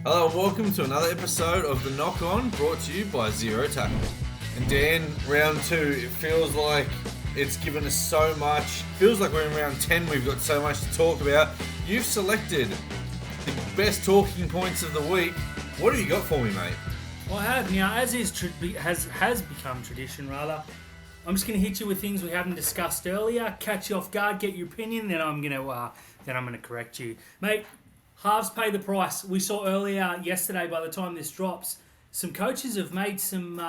Hello and welcome to another episode of The Knock On, brought to you by Zero Tackle. And Dan, round 2, it feels like it's given us so much. Feels like we're in round 10, we've got so much to talk about. You've selected the best talking points of the week. What have you got for me, mate? Well, I have. Now, as has become tradition, rather, I'm just going to hit you with things we haven't discussed earlier, catch you off guard, get your opinion, then I'm going to correct you. Mate, halves pay the price. We saw earlier yesterday, by the time this drops, some coaches have made some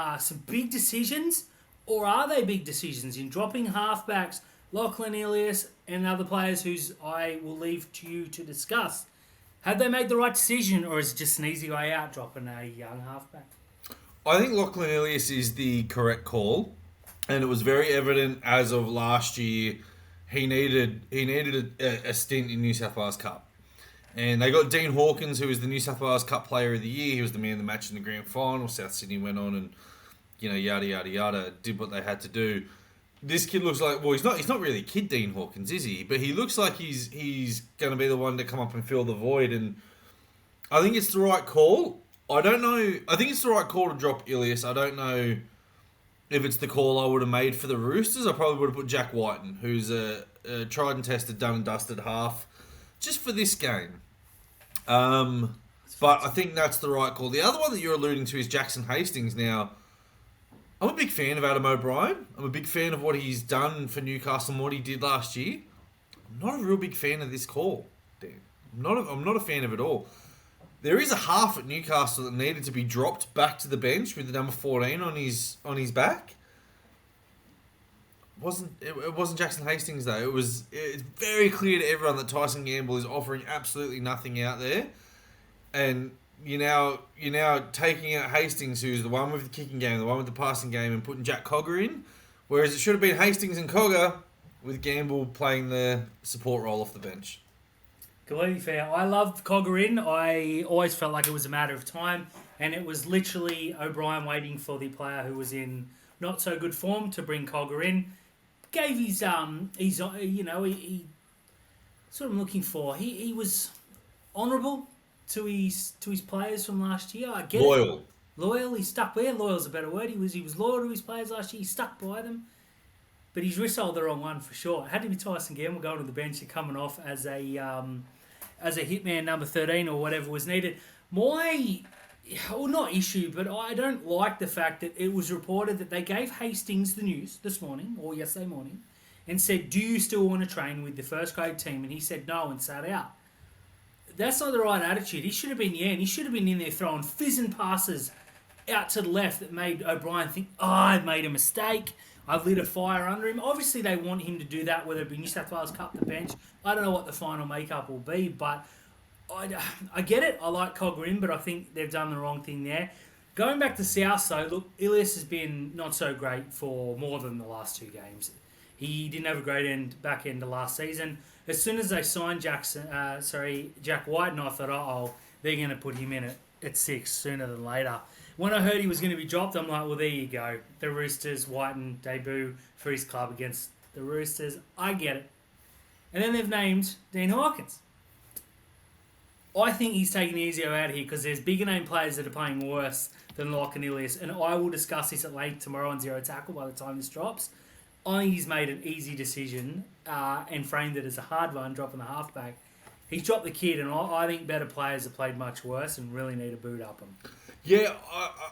big decisions, or are they big decisions, in dropping halfbacks, Lachlan Ilias and other players whose I will leave to you to discuss. Have they made the right decision, or is it just an easy way out, dropping a young halfback? I think Lachlan Ilias is the correct call, and it was very evident as of last year he needed a stint in New South Wales Cup. And they got Dean Hawkins, who was the New South Wales Cup Player of the Year. He was the man of the match in the grand final. South Sydney went on and, yada, yada, yada, did what they had to do. This kid looks like, well, he's not really a kid, Dean Hawkins, is he? But he looks like he's going to be the one to come up and fill the void. And I think it's the right call. I don't know. I think it's the right call to drop Ilias. I don't know if it's the call I would have made for the Roosters. I probably would have put Jack Whiten, who's a tried and tested, done and dusted half, just for this game. But I think that's the right call. The other one that you're alluding to is Jackson Hastings. Now, I'm a big fan of Adam O'Brien. I'm a big fan of what he's done for Newcastle and what he did last year. I'm not a real big fan of this call, Dan. I'm not a fan of it all. There is a half at Newcastle that needed to be dropped back to the bench with the number 14 on his back. It wasn't Jackson Hastings though. It's very clear to everyone that Tyson Gamble is offering absolutely nothing out there, and you're now taking out Hastings, who's the one with the kicking game, the one with the passing game, and putting Jack Cogger in, whereas it should have been Hastings and Cogger with Gamble playing the support role off the bench. Completely fair. I loved Cogger in. I always felt like it was a matter of time, and it was literally O'Brien waiting for the player who was in not so good form to bring Cogger in. Gave his that's what I'm looking for. He was honourable to his players from last year. I get Loyal. It. Loyal. He stuck there. Loyal's a better word. He was loyal to his players last year. He stuck by them. But he's wrestled the wrong one for sure. It had to be Tyson Gamble going to the bench and coming off as a hitman number 13 or whatever was needed. Not issue, but I don't like the fact that it was reported that they gave Hastings the news this morning, or yesterday morning, and said, do you still want to train with the first grade team? And he said no and sat out. That's not the right attitude. He should have been He should have been in there throwing fizzing passes out to the left that made O'Brien think, I've made a mistake. I've lit a fire under him. Obviously, they want him to do that, whether it be New South Wales Cup, the bench. I don't know what the final makeup will be, but I get it. I like Cogger in, but I think they've done the wrong thing there. Going back to South, though, look, Ilias has been not so great for more than the last 2 games. He didn't have a great back end of last season. As soon as they signed Jack Whiten, I thought, they're going to put him in at 6 sooner than later. When I heard he was going to be dropped, I'm like, well, there you go. The Roosters, Whiten debut for his club against the Roosters. I get it. And then they've named Dean Hawkins. I think he's taking the easier out here because there's bigger name players that are playing worse than Lachlan Ilias. And I will discuss this at length tomorrow on Zero Tackle by the time this drops. I think he's made an easy decision and framed it as a hard one, dropping the halfback. He's dropped the kid, and I think better players have played much worse and really need to boot up him. Yeah,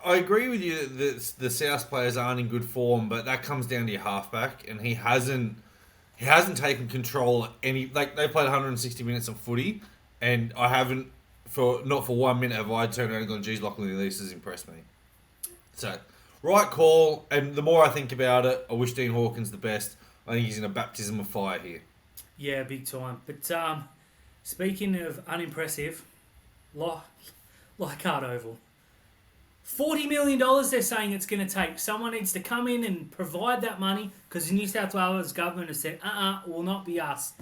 I agree with you that the South players aren't in good form, but that comes down to your halfback, and he hasn't taken control any. Like, they played 160 minutes of footy, and I haven't not for 1 minute have I turned around and gone, geez, Lachlan Ilias has impressed me. So, right call, and the more I think about it, I wish Dean Hawkins the best. I think he's in a baptism of fire here. Yeah, big time. But speaking of unimpressive, Leichhardt Oval. $40 million they're saying it's going to take. Someone needs to come in and provide that money because the New South Wales government has said, will not be us.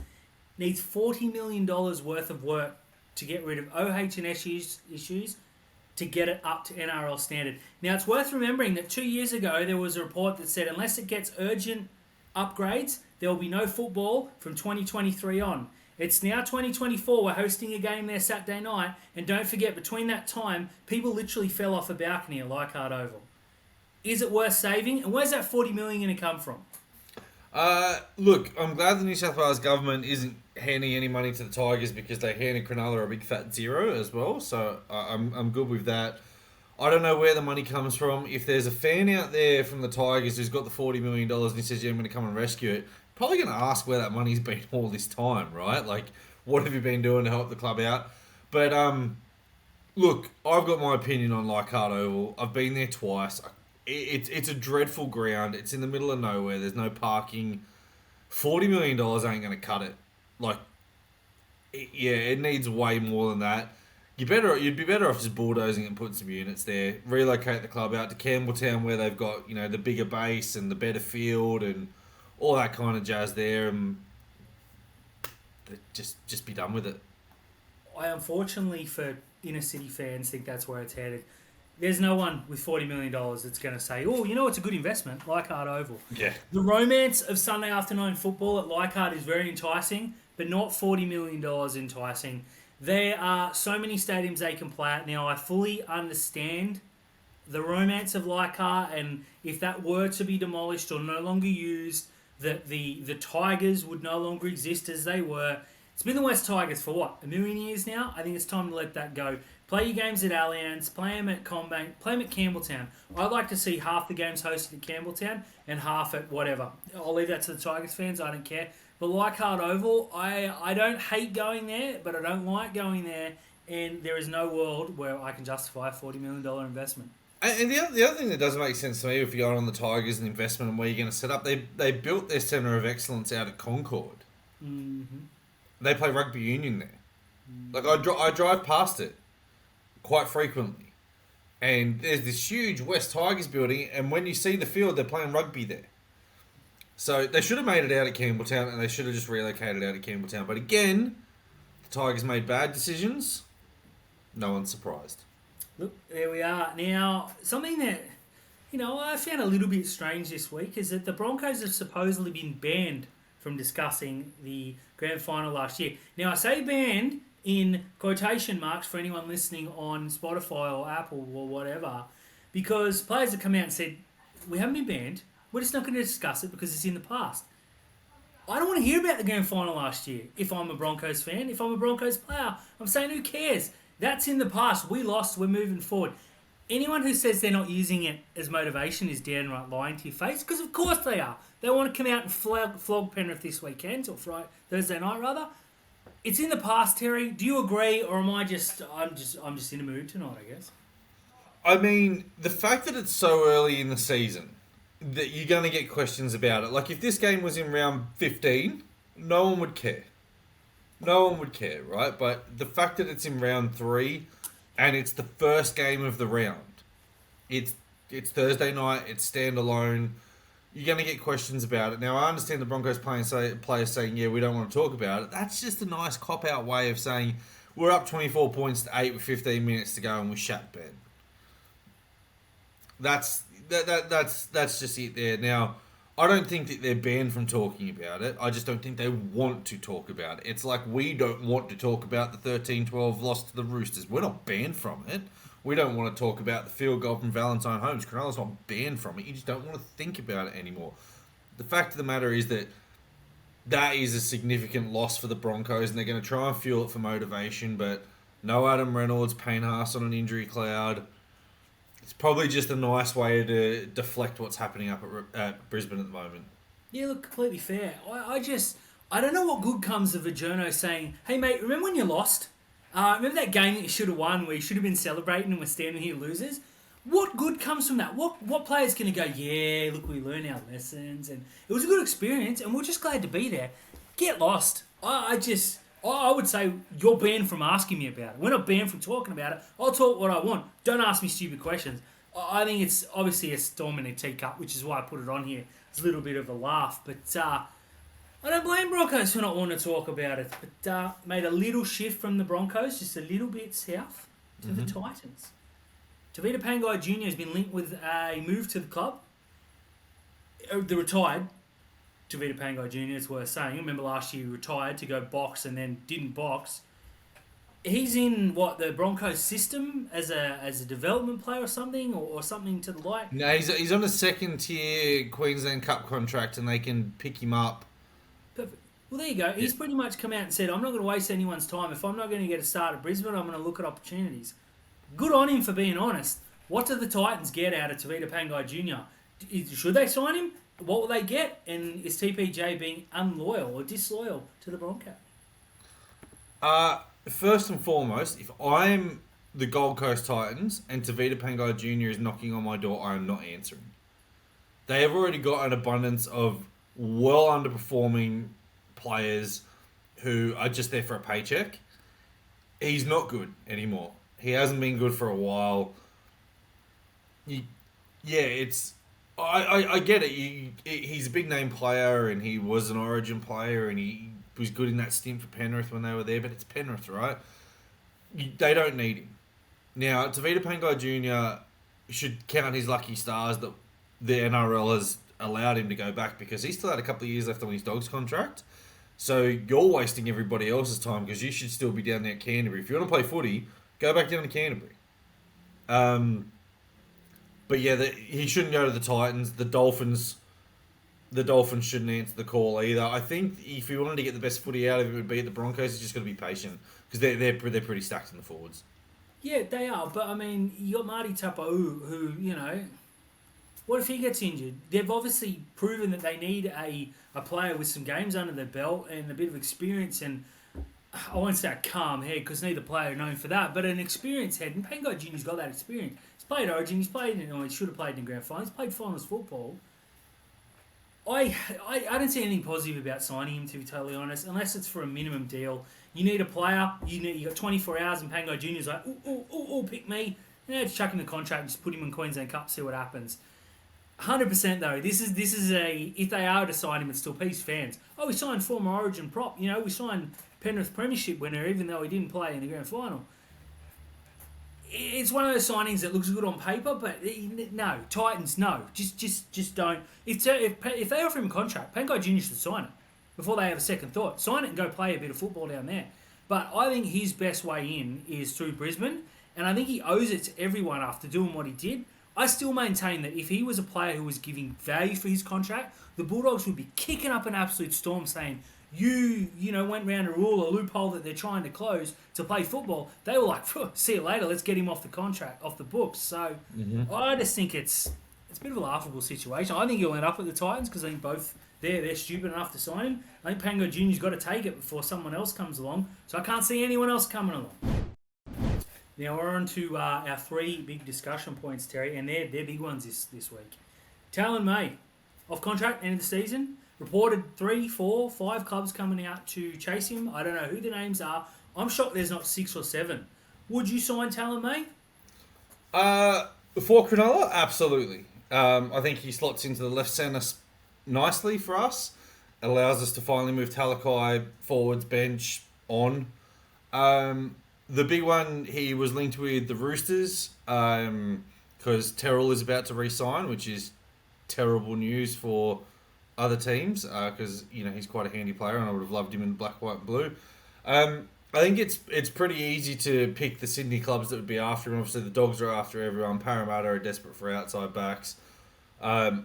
Needs $40 million worth of work to get rid of OH&S issues to get it up to NRL standard. Now, it's worth remembering that 2 years ago, there was a report that said unless it gets urgent upgrades, there will be no football from 2023 on. It's now 2024. We're hosting a game there Saturday night. And don't forget, between that time, people literally fell off a balcony at Leichhardt Oval. Is it worth saving? And where's that 40 million going to come from? Look, I'm glad the New South Wales government isn't handing any money to the Tigers because they handed Cronulla a big fat zero as well. So I'm good with that. I don't know where the money comes from. If there's a fan out there from the Tigers who's got the $40 million and he says, yeah, I'm going to come and rescue it, probably going to ask where that money's been all this time, right? Like, what have you been doing to help the club out? But, look, I've got my opinion on Leichhardt Oval. I've been there twice. It's a dreadful ground. It's in the middle of nowhere. There's no parking. $40 million ain't going to cut it. Like, it needs way more than that. You'd be better off just bulldozing and putting some units there. Relocate the club out to Campbelltown where they've got, the bigger base and the better field and all that kind of jazz there, and just be done with it. I unfortunately for inner city fans think that's where it's headed. There's no one with $40 million that's going to say, oh, it's a good investment, Leichhardt Oval. Yeah. The romance of Sunday afternoon football at Leichhardt is very enticing, but not $40 million enticing. There are so many stadiums they can play at. Now, I fully understand the romance of Leichhardt, and if that were to be demolished or no longer used, that the Tigers would no longer exist as they were. It's been the West Tigers for what, 1 million years now? I think it's time to let that go. Play your games at Allianz, play them at Combank, play them at Campbelltown. I'd like to see half the games hosted at Campbelltown and half at whatever. I'll leave that to the Tigers fans, I don't care. But Leichhardt Oval, I don't hate going there, but I don't like going there, and there is no world where I can justify a $40 million investment. And the other thing that doesn't make sense to me, if you're going on the Tigers and investment and where you're going to set up, they built their centre of excellence out at Concord. Mm-hmm. They play rugby union there. Like, I drive past it quite frequently. And there's this huge West Tigers building, and when you see the field, they're playing rugby there. So they should have made it out at Campbelltown, and they should have just relocated out at Campbelltown. But again, the Tigers made bad decisions. No one's surprised. Look, there we are. Now, something that, I found a little bit strange this week is that the Broncos have supposedly been banned from discussing the grand final last year. Now, I say banned in quotation marks for anyone listening on Spotify or Apple or whatever, because players have come out and said, we haven't been banned, we're just not going to discuss it because it's in the past. I don't want to hear about the grand final last year if I'm a Broncos fan, if I'm a Broncos player. I'm saying, who cares? That's in the past. We lost, we're moving forward. Anyone who says they're not using it as motivation is downright lying to your face, because of course they are. They want to come out and flog Penrith this weekend, or Thursday night rather. It's in the past, Terry. Do you agree, or am I'm just in a mood tonight, I guess? I mean, the fact that it's so early in the season that you're going to get questions about it. Like, if this game was in round 15, no one would care. No one would care, right? But the fact that it's in round 3 and it's the first game of the round, it's Thursday night, it's standalone, you're going to get questions about it. Now, I understand the Broncos players saying, yeah, we don't want to talk about it. That's just a nice cop-out way of saying we're up 24 points to 8 with 15 minutes to go and we shat Ben. That's just it there. Now, I don't think that they're banned from talking about it. I just don't think they want to talk about it. It's like we don't want to talk about the 13-12 loss to the Roosters. We're not banned from it. We don't want to talk about the field goal from Valentine Holmes. Cronulla's not banned from it. You just don't want to think about it anymore. The fact of the matter is that is a significant loss for the Broncos, and they're going to try and fuel it for motivation, but no Adam Reynolds, Payne Haas on an injury cloud. It's probably just a nice way to deflect what's happening up at Brisbane at the moment. Yeah, look, completely fair. I don't know what good comes of a journo saying, hey, mate, remember when you lost? Remember that game that you should have won where you should have been celebrating and we're standing here losers? What good comes from that? What player's going to go, yeah, look, we learned our lessons and it was a good experience and we're just glad to be there. Get lost. I would say you're banned from asking me about it. We're not banned from talking about it. I'll talk what I want. Don't ask me stupid questions. I think it's obviously a storm in a teacup, which is why I put it on here. It's a little bit of a laugh. But I don't blame Broncos for not wanting to talk about it. But made a little shift from the Broncos, just a little bit south, to the Titans. Tavita Pangai Jr. has been linked with a move to the club. The retired Tavita Pangai Jr., it's worth saying. Remember last year he retired to go box and then didn't box. He's in the Broncos system as a development player or something, or something to the like. No, he's on a second tier Queensland Cup contract, and they can pick him up. Perfect. Well, there you go. He's pretty much come out and said, I'm not going to waste anyone's time. If I'm not going to get a start at Brisbane, I'm going to look at opportunities. Good on him for being honest. What do the Titans get out of Tavita Pangai Jr.? Should they sign him? What will they get? And is TPJ being unloyal or disloyal to the Broncos? First and foremost, if I'm the Gold Coast Titans and Tavita Pangai Jr. is knocking on my door, I am not answering. They have already got an abundance of well underperforming players who are just there for a paycheck. He's not good anymore. He hasn't been good for a while. I get it. He's a big name player, and he was an Origin player, and he was good in that stint for Penrith when they were there. But it's Penrith, right? They don't need him now. Tavita Pangai Jr. should count his lucky stars that the NRL has allowed him to go back, because he still had a couple of years left on his Dogs contract. So you're wasting everybody else's time, because you should still be down there at Canterbury. If you want to play footy, go back down to Canterbury. But yeah, he shouldn't go to the Titans. The Dolphins shouldn't answer the call either. I think if he wanted to get the best footy out of it, would be at the Broncos. He's just got to be patient, because they're pretty stacked in the forwards. Yeah, they are. But I mean, you got Marty Taupau, who what if he gets injured? They've obviously proven that they need a player with some games under their belt and a bit of experience, and I won't say a calm head, because neither player are known for that, but an experienced head. And Pangai Jr.'s got that experience. He's played Origin, he should have played in grand finals, he's played finals football. I don't see anything positive about signing him, to be totally honest, unless it's for a minimum deal. You need a player, you got 24 hours, and Pangai Jr.'s like, pick me. Just chuck him the contract and just put him in Queensland Cup, see what happens. 100% though, this is if they are to sign him, it's still Peace fans. Oh, we signed former Origin prop. We signed Penrith Premiership winner, even though he didn't play in the grand final. It's one of those signings that looks good on paper, but no, Titans, no, just don't. If they offer him a contract, Pangai Jr. should sign it before they have a second thought. Sign it and go play a bit of football down there. But I think his best way in is through Brisbane, and I think he owes it to everyone after doing what he did. I still maintain that if he was a player who was giving value for his contract, the Bulldogs would be kicking up an absolute storm saying, you went round a rule, a loophole that they're trying to close to play football. They were like, see you later, let's get him off the contract, off the books. So I just think it's a bit of a laughable situation. I think he'll end up at the Titans, because I think both they're stupid enough to sign him. I think Pangai Jr.'s got to take it before someone else comes along. So I can't see anyone else coming along. Now we're on to our three big discussion points, Terry, and they're big ones this week. Taylan May, off contract, end of the season. Reported 3, 4, 5 clubs coming out to chase him. I don't know who the names are. I'm shocked there's not 6 or 7. Would you sign Taylan May? For Cronulla, absolutely. I think he slots into the left centre nicely for us. It allows us to finally move Talakai forwards, bench, on. The big one, he was linked with the Roosters, because Terrell is about to re-sign, which is terrible news for other teams, because he's quite a handy player, and I would have loved him in black, white, and blue. I think it's pretty easy to pick the Sydney clubs that would be after him. Obviously, the Dogs are after everyone. Parramatta are desperate for outside backs. The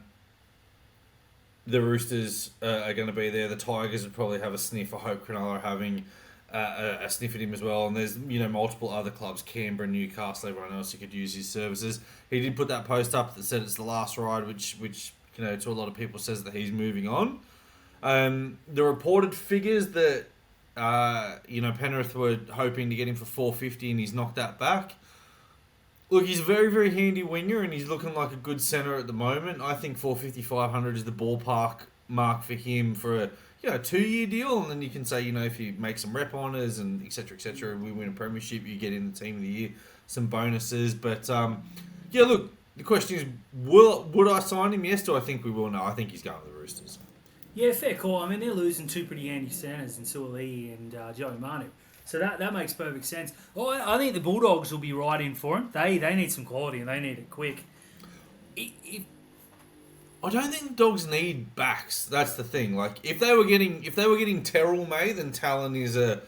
Roosters are going to be there. The Tigers would probably have a sniff. I hope Cronulla are having a sniff at him as well. And there's multiple other clubs, Canberra, Newcastle, everyone else who could use his services. He did put that post up that said it's the last ride, which to a lot of people says that he's moving on. The reported figures that Penrith were hoping to get him for $450, and he's knocked that back. Look, he's a very, very handy winger, and he's looking like a good centre at the moment. I think $450, $500 is the ballpark mark for him for a 2-year deal, and then you can say, if you make some rep honours and et cetera, we win a premiership, you get in the team of the year, some bonuses. But look, the question is, would I sign him? Yes. Do I think we will? No, I think he's going to the Roosters. Yeah, fair call. I mean, they're losing two pretty handy centres in Suaalii and Joey Manu. So that makes perfect sense. Well, I think the Bulldogs will be right in for him. They need some quality, and they need it quick. I don't think the Dogs need backs. That's the thing. Like if they were getting Terrell May, then Talon is a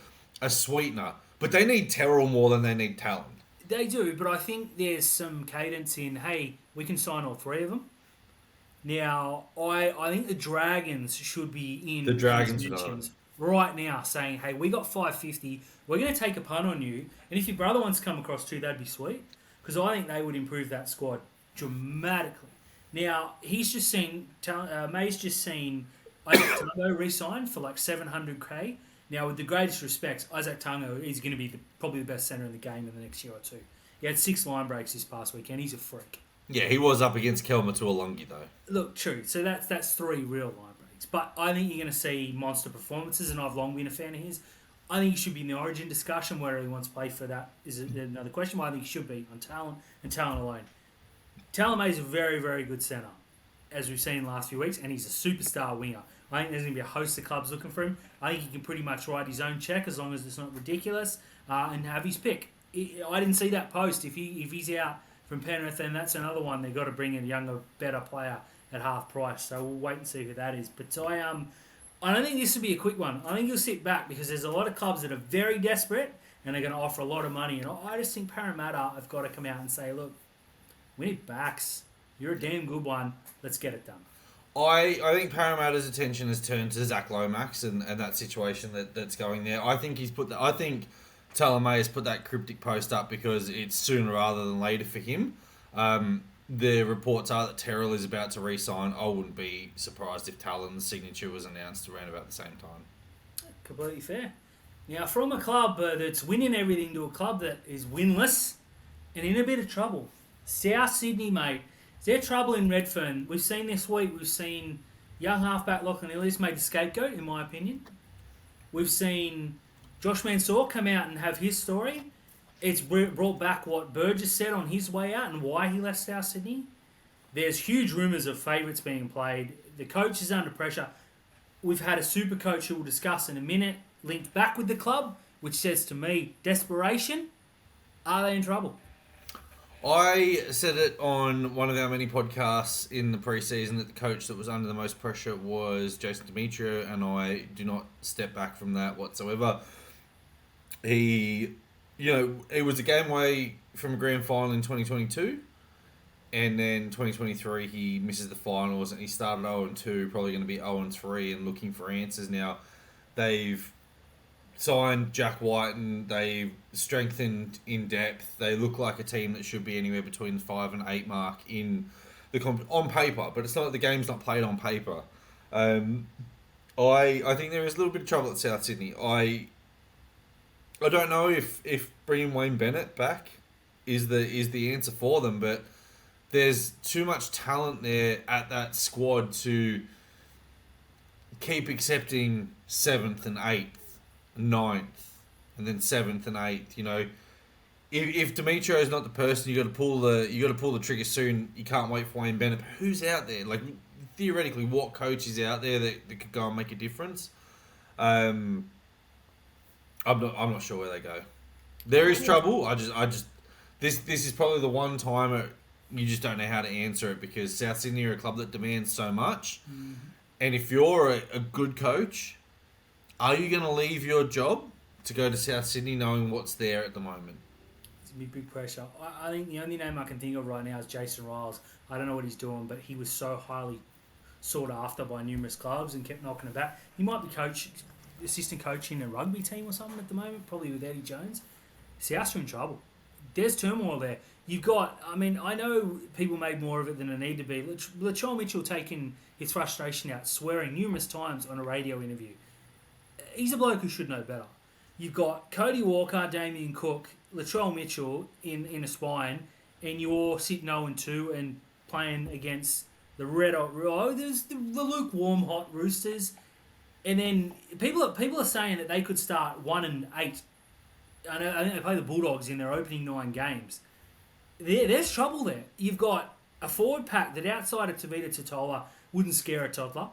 sweetener. But they need Terrell more than they need Talon. They do, but I think there's some cadence in, hey, we can sign all three of them. Now, I think the Dragons should be in The Dragons these are not. mentions right now saying, hey, we got 550, we're going to take a punt on you, and if your brother wants to come across too, that'd be sweet. Because I think they would improve that squad dramatically. Now, May's just seen Isaac Tango re-signed for like 700k. Now, with the greatest respects, Isaac Tango is going to be probably the best centre in the game in the next year or two. He had 6 line breaks this past weekend. He's a freak. Yeah, he was up against Kelma Tuolungi though. Look, true. So that's 3 real line breaks. But I think you're going to see monster performances, and I've long been a fan of his. I think he should be in the Origin discussion. Whether he wants to play for that is another question. But I think he should be on talent and talent alone. Taylan May is a very, very good centre, as we've seen in the last few weeks, and he's a superstar winger. I think there's going to be a host of clubs looking for him. I think he can pretty much write his own check as long as it's not ridiculous and have his pick. I didn't see that post. If he's out from Penrith, then that's another one. They've got to bring in a younger, better player at half price. So we'll wait and see who that is. But I don't think this will be a quick one. I think you'll sit back because there's a lot of clubs that are very desperate and they're going to offer a lot of money. And I just think Parramatta have got to come out and say, look, we need backs. You're a damn good one. Let's get it done. I think Parramatta's attention has turned to Zach Lomax and that situation that's going there. I think I think Taylan May has put that cryptic post up because it's sooner rather than later for him. The reports are that Terrell is about to re-sign. I wouldn't be surprised if Talon's signature was announced around about the same time. Completely fair. Now, from a club that's winning everything to a club that is winless and in a bit of trouble, South Sydney, mate. Is there trouble in Redfern? We've seen this week, we've seen young halfback Lachlan Ilias made the scapegoat, in my opinion. We've seen Josh Mansour come out and have his story. It's brought back what Burgess said on his way out and why he left South Sydney. There's huge rumours of favourites being played. The coach is under pressure. We've had a super coach who we'll discuss in a minute linked back with the club, which says to me, desperation. Are they in trouble? I said it on one of our many podcasts in the preseason that the coach that was under the most pressure was Jason Demetrio, and I do not step back from that whatsoever. It was a game away from a grand final in 2022, and then 2023 he misses the finals, and he started 0-2, probably going to be 0-3, and looking for answers now. They've signed Jack White and they've strengthened in depth. They look like a team that should be anywhere between the 5 and 8 mark in the on paper, but it's not the game's not played on paper. I think there is a little bit of trouble at South Sydney. I don't know if bringing Wayne Bennett back is the answer for them, but there's too much talent there at that squad to keep accepting 7th and 8th. 9th, and then 7th and 8th. You know, if Demetrio is not the person, you got to pull the trigger soon. You can't wait for Wayne Bennett. Who's out there? Like theoretically, what coach is out there that could go and make a difference? I'm not sure where they go. There is trouble. This is probably the one time you just don't know how to answer it because South Sydney are a club that demands so much, and if you're a good coach. Are you going to leave your job to go to South Sydney knowing what's there at the moment? It's going to be big pressure. I think the only name I can think of right now is Jason Riles. I don't know what he's doing, but he was so highly sought after by numerous clubs and kept knocking about. He might be assistant coach in a rugby team or something at the moment, probably with Eddie Jones. Souths are in trouble. There's turmoil there. You've got, I know people made more of it than they need to be. Latrell Mitchell taking his frustration out, swearing numerous times on a radio interview. He's a bloke who should know better. You've got Cody Walker, Damien Cook, Latrell Mitchell in a spine, and you're sitting 0-2 and playing against the there's the lukewarm hot Roosters, and then people are saying that they could start 1-8. I think they play the Bulldogs in their opening 9 games. There's trouble there. You've got a forward pack that outside of Tavita Totola wouldn't scare a toddler.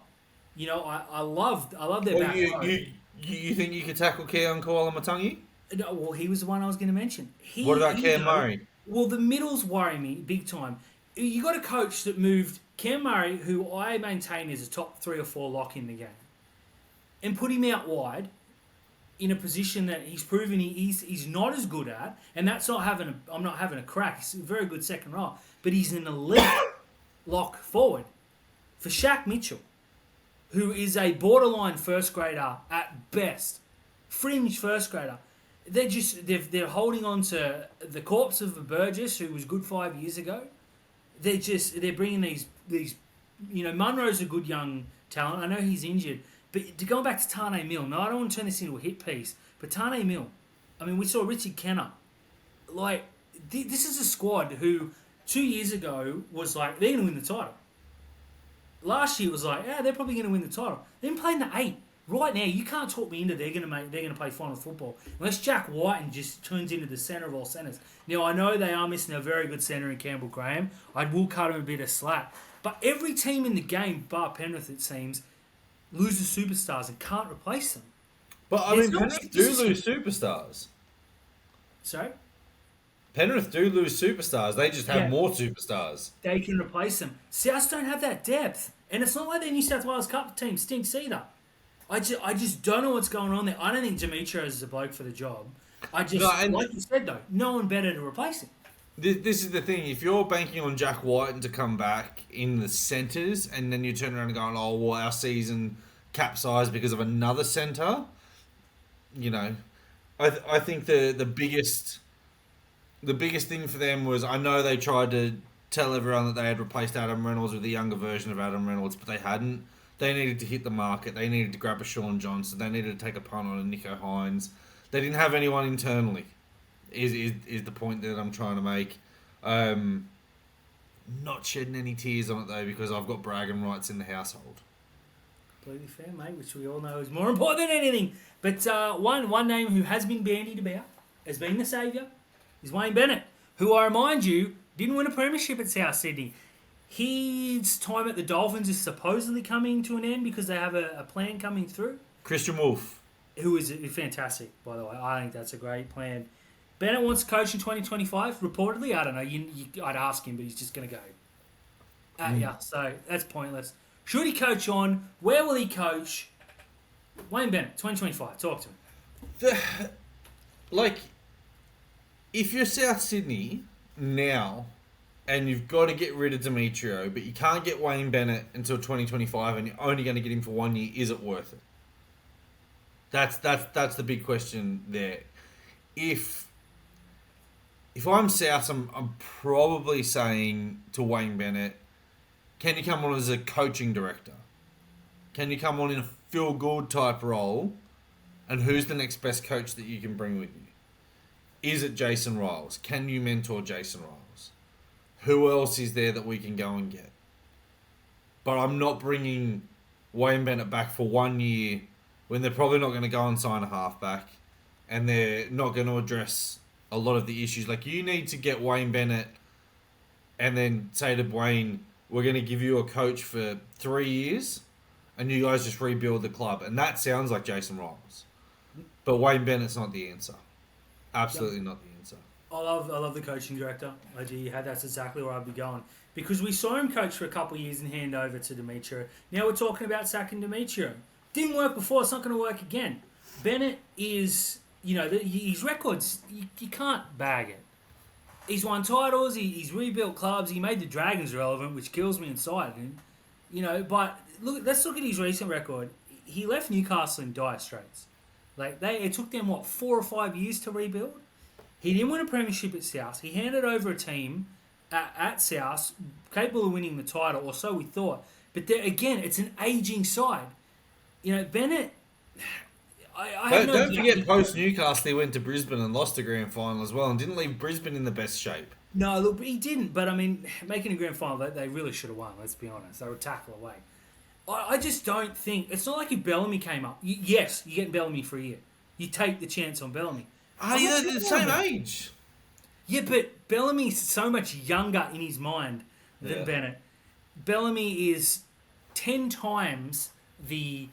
You know, I love their back row. You think you could tackle Keon Koala-Matangi? No, well, he was the one I was going to mention. What about Cam Murray? Well, the middles worry me big time. You got a coach that moved Cam Murray, who I maintain is a top 3 or 4 lock in the game, and put him out wide in a position that he's proven he's not as good at, and that's not having I'm not having a crack. He's a very good second row, but he's an elite lock forward for Shaq Mitchell, who is a borderline first grader at best, fringe first grader. They're holding on to the corpse of a Burgess who was good 5 years ago. They're bringing these Munro's a good young talent. I know he's injured, but to go back to Tane Mill. Now I don't want to turn this into a hit piece, but Tane Mill. I mean, we saw Richard Kenner. Like this is a squad who 2 years ago was like they're going to win the title. Last year it was like they're probably going to win the title. They're playing the 8. Right now, you can't talk me into they're going to play final football unless Jack Whiten just turns into the centre of all centres. Now I know they are missing a very good centre in Campbell Graham. I will cut him a bit of slack, but every team in the game, bar Penrith it seems, loses superstars and can't replace them. But I mean, Penrith do lose superstars. Sorry? Penrith do lose superstars. They just have more superstars. They can replace them. Souths don't have that depth, and it's not like their New South Wales Cup team stinks either. I just don't know what's going on there. I don't think Demetrios is a bloke for the job. Like you said though, no one better to replace him. This is the thing. If you're banking on Jack Whiten to come back in the centres, and then you turn around and go, "Oh, well, our season capsized because of another centre," I think the biggest thing for them was I know they tried to tell everyone that they had replaced Adam Reynolds with a younger version of Adam Reynolds, but they hadn't. They needed to hit the market. They needed to grab a Sean Johnson. They needed to take a punt on a Nico Hines. They didn't have anyone internally, is the point that I'm trying to make. Not shedding any tears on it, though, because I've got bragging rights in the household. Completely fair, mate, which we all know is more important than anything. But one name who has been bandied about as being the saviour is Wayne Bennett, who, I remind you, didn't win a premiership at South Sydney. His time at the Dolphins is supposedly coming to an end because they have a plan coming through. Christian Wolf. Who is fantastic, by the way. I think that's a great plan. Bennett wants to coach in 2025, reportedly. I don't know. I'd ask him, but he's just going to go. Yeah, so that's pointless. Should he coach on? Where will he coach? Wayne Bennett, 2025. Talk to him. If you're South Sydney now, and you've got to get rid of Demetrio, but you can't get Wayne Bennett until 2025, and you're only going to get him for 1 year. Is it worth it? That's the big question there. If I'm South, I'm probably saying to Wayne Bennett, can you come on as a coaching director? Can you come on in a feel-good type role? And who's the next best coach that you can bring with you? Is it Jason Riles? Can you mentor Jason Riles? Who else is there that we can go and get? But I'm not bringing Wayne Bennett back for 1 year when they're probably not going to go and sign a halfback and they're not going to address a lot of the issues. Like, you need to get Wayne Bennett and then say to Wayne, we're going to give you a coach for 3 years and you guys just rebuild the club. And that sounds like Jason Riles. But Wayne Bennett's not the answer. Absolutely not the answer. I love the coaching director. That's exactly where I'd be going. Because we saw him coach for a couple of years and hand over to Demetrio. Now we're talking about sacking Demetrio. Didn't work before, it's not going to work again. Bennett is, his records, you can't bag it. He's won titles, he's rebuilt clubs, he made the Dragons relevant, which kills me inside. But let's look at his recent record. He left Newcastle in dire straits. It took them, 4 or 5 years to rebuild? He didn't win a premiership at South. He handed over a team at South capable of winning the title, or so we thought. But again, it's an ageing side. Bennett... Don't forget, post-Newcastle, he went to Brisbane and lost the grand final as well and didn't leave Brisbane in the best shape. No, look, he didn't. But, making a grand final, they really should have won, let's be honest. They were a tackle away. I just don't think... It's not like if Bellamy came up. Yes, you get Bellamy for a year. You take the chance on Bellamy. They're the same age. Yeah, but Bellamy's so much younger in his mind than Bennett. Bellamy is 10 times the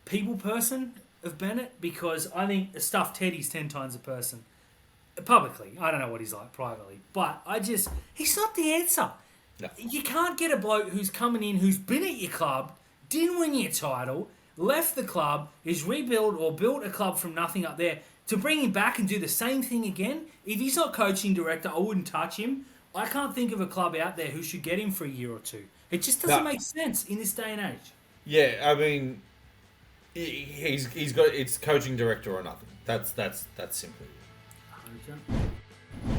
people person of Bennett because I think a stuffed Teddy's 10 times a person. Publicly. I don't know what he's like privately. But he's not the answer. No. You can't get a bloke who's coming in, who's been at your club, didn't win your title, left the club, is rebuilt or built a club from nothing up there, to bring him back and do the same thing again. If he's not coaching director, I wouldn't touch him. I can't think of a club out there who should get him for a year or two. It just doesn't make sense in this day and age. Yeah, I mean, he's got it's coaching director or nothing. That's simply it. 100%.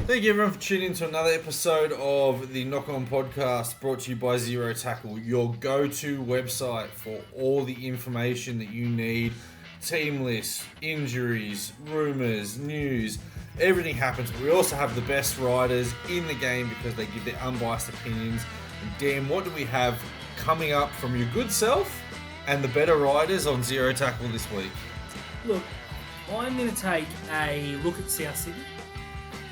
Thank you everyone for tuning in to another episode of the Knock On Podcast, brought to you by Zero Tackle, your go-to website for all the information that you need. Team lists, injuries, rumours, news, everything happens. We also have the best writers in the game because they give their unbiased opinions. And damn, what do we have coming up from your good self and the better writers on Zero Tackle this week? Look, I'm going to take a look at South Sydney.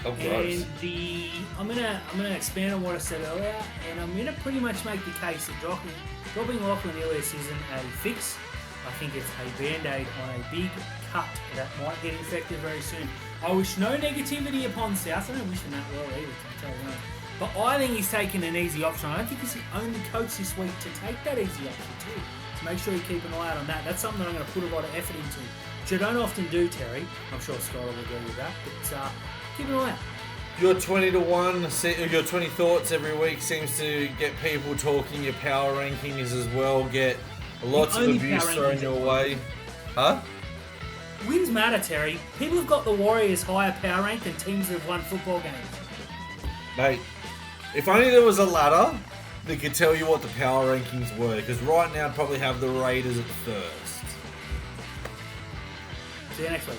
Oh, gross. And I'm gonna expand on what I said earlier, and I'm gonna pretty much make the case that dropping Lachlan Ilias isn't a fix. I think it's a band-aid on a big cut that might get infected very soon. I wish no negativity upon South. I don't wish him that well either, to tell you that. But I think he's taken an easy option. I don't think he's the only coach this week to take that easy option too. So make sure you keep an eye out on that. That's something that I'm going to put a lot of effort into, which I don't often do, Terry. I'm sure Scott will agree with that, but keep an eye out. Your 20 to 1, your 20 thoughts every week seems to get people talking. Your power rankings as well get lots of abuse thrown your way. Huh? Wins matter, Terry. People have got the Warriors higher power rank than teams that have won football games. Mate, if only there was a ladder that could tell you what the power rankings were, because right now I'd probably have the Raiders at first. See you next week.